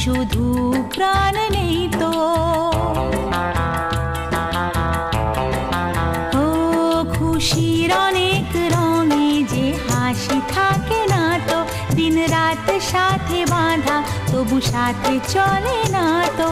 শুধু প্রাণ নেই তো। ও খুশির অনেক রঙে যে হাসি থাকে না তো, দিন রাত সাথে বাঁধা তবু সাথে চলে না তো।